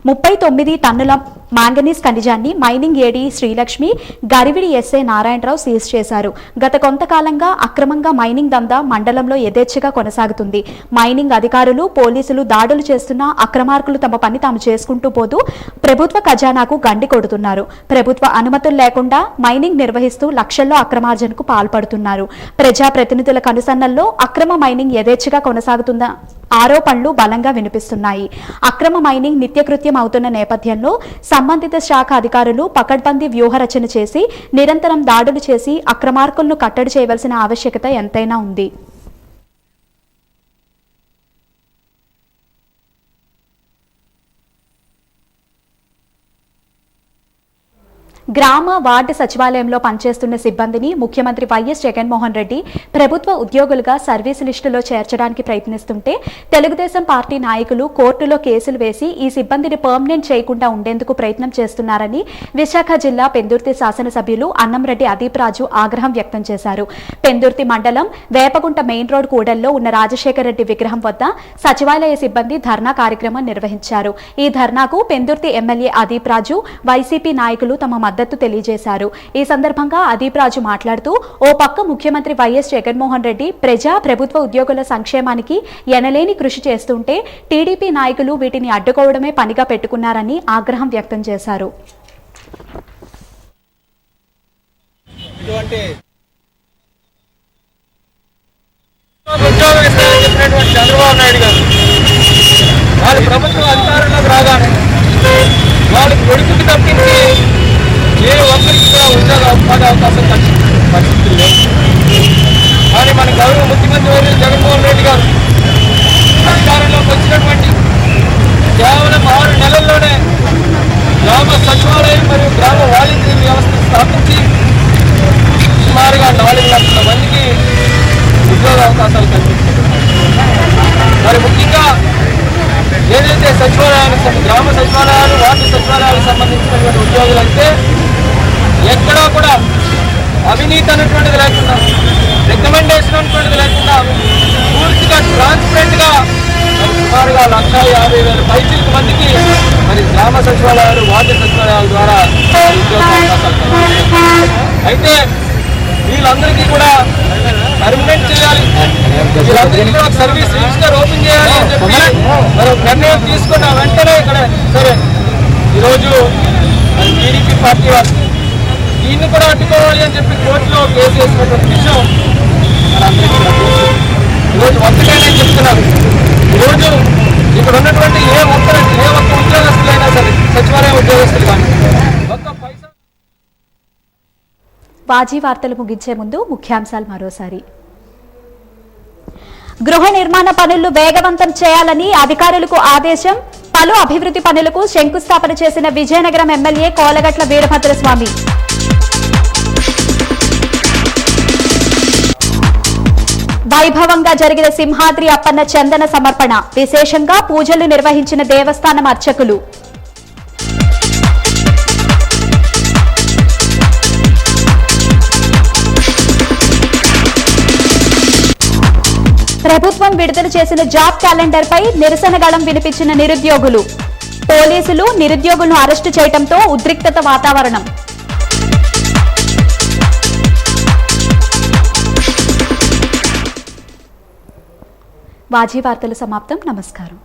39 టన్నుల మాంగనీస్ ఖనిజాన్ని mining AD Srilakshmi, Garividi SI Narayanarao seize చేశారు. గత కొంతకాలంగా అక్రమంగా మైనింగ్ దందా మండలంలో యథేచ్ఛగా కొనసాగుతుంది. మైనింగ్ అధికారులు, పోలీసులు దాడులు చేస్తున్న అక్రమార్కులు తమ పని తాము చేసుకుంటూ పోతూ ప్రభుత్వ ఖజానాకు గండి కొడుతున్నారు. ప్రభుత్వ అనుమతులు లేకుండా మైనింగ్ నిర్వహిస్తూ లక్షల్లో అక్రమార్జనకు పాల్పడుతున్నారు. ప్రజాప్రతినిధుల కనుసన్నల్లో అక్రమ మైనింగ్ యథేచ్ఛగా కొనసాగుతున్న ఆరోపణలు బలంగా వినిపిస్తున్నాయి. అక్రమ మైనింగ్ నిత్యకృత్యం అవుతున్న నేపథ్యంలో సంబంధిత శాఖ అధికారులు పకడ్బందీ వ్యూహరచన చేసి నిరంతరం దాడులు చేసి అక్రమార్కులను కట్టడి చేయవలసిన ఆవశ్యకత ఎంతైనా ఉంది. గ్రామ వార్డు సచివాలయంలో పనిచేస్తున్న సిబ్బందిని ముఖ్యమంత్రి వైఎస్ జగన్మోహన్ రెడ్డి ప్రభుత్వ ఉద్యోగులుగా సర్వీసు లిస్టులో చేర్చడానికి ప్రయత్నిస్తుంటే తెలుగుదేశం పార్టీ నాయకులు కోర్టులో కేసులు వేసి ఈ సిబ్బందిని పర్మనెంట్ చేయకుండా ఉండేందుకు ప్రయత్నం చేస్తున్నారని విశాఖ జిల్లా పెందుర్తి శాసనసభ్యులు అన్నంరెడ్డి అదీప్ రాజు ఆగ్రహం వ్యక్తం చేశారు. పెందుర్తి మండలం వేపగుంట మెయిన్ రోడ్ కూడల్లో ఉన్న రాజశేఖర రెడ్డి విగ్రహం వద్ద సచివాలయ సిబ్బంది ధర్నా కార్యక్రమం నిర్వహించారు. ఈ ధర్నాకు పెందుర్తి ఎమ్మెల్యే అదీప్ రాజు, వైసీపీ నాయకులు తమ మద్దతు తెలియజేశారు. ఈ సందర్భంగా అదీప్ రాజు మాట్లాడుతూ ఓ పక్క ముఖ్యమంత్రి వైఎస్ జగన్మోహన్ రెడ్డి ప్రజా ప్రభుత్వ ఉద్యోగుల సంక్షేమానికి ఎనలేని కృషి చేస్తుంటే టీడీపీ నాయకులు వీటిని అడ్డుకోవడమే పనిగా పెట్టుకున్నారని ఆగ్రహం వ్యక్తం చేశారు. చంద్రబాబు నాయుడు గారు వాళ్ళ ప్రభుత్వం అధికారంలోకి రాగానే వాళ్ళకి కొడుకుకి తప్పించి ఏ ఒక్కరికి కూడా ఉపాధి అవకాశం పరిస్థితులు లేవు. కానీ మన గౌరవ ముఖ్యమంత్రి వర్యులు జగన్మోహన్ రెడ్డి గారు అధికారంలోకి వచ్చినటువంటి కేవలం 6 నెలల్లోనే గ్రామ సచివాలయం మరియు గ్రామ వాలంటీర్ వ్యవస్థ స్థాపించి సుమారుగా 4 లక్షల మందికి ఉద్యోగ అవకాశాలు కల్పించారు. మరి ముఖ్యంగా ఏదైతే సచివాలయాలు, గ్రామ సచివాలయాలు, వార్డు సచివాలయాలకు సంబంధించినటువంటి ఉద్యోగులు అయితే ఎక్కడా కూడా అవినీతి అనేటువంటిది లేకుండా, రికమెండేషన్ అనేటువంటిది లేకుండా పూర్తిగా ట్రాన్స్పరెంట్గా సుమారుగా 1,50,000 పైచిలకు మందికి మరి గ్రామ సచివాలయాలు, వార్డు సచివాలయాల ద్వారా ఉద్యోగ అవకాశాలు. అయితే వీళ్ళందరికీ కూడా పర్మనెంట్ చేయాలి, వీళ్ళందరికీ కూడా సర్వీస్ రిజిస్టర్ ఓపెన్ చేయాలి అని చెప్పి మరి నిర్ణయం తీసుకున్న వెంటనే ఇక్కడ సరే ఈరోజు టీడీపీ పార్టీ వారు దీన్ని కూడా అడ్డుకోవాలి అని చెప్పి కోర్టులో కేసు వేసినటువంటి విషయం మనందరికీ కూడా తెలుసు. ఈరోజు ఒక్కటే నేను చెప్తున్నాను, ఈరోజు ఇక్కడ ఉన్నటువంటి ఏ ఒక్క ఉద్యోగస్తులైనా సరే, సచివాలయ ఉద్యోగస్తులు కానీ ఒక్క పైసా. వాజీ వార్తలు ముగించే ముందు ముఖ్యాంశాలు మరోసారి. గృహ నిర్మాణ పనులు వేగవంతం చేయాలని అధికారులకు ఆదేశం. పలు అభివృద్ధి పనులకు శంకుస్థాపన చేసిన విజయనగరం ఎమ్మెల్యే కోలగట్ల వీరభద్రస్వామి. వైభవంగా జరిగిన సింహాద్రి అప్పన్న చందన సమర్పణ. విశేషంగా పూజలు నిర్వహించిన దేవస్థానం అర్చకులు. ప్రభుత్వం విడుదల చేసిన జాబ్ క్యాలెండర్ పై నిరసన గళం వినిపించిన నిరుద్యోగులు. పోలీసులు నిరుద్యోగులను అరెస్టు చేయడంతో ఉద్రిక్తత వాతావరణం. వాజీ వార్తలు సమాప్తం. నమస్కారం.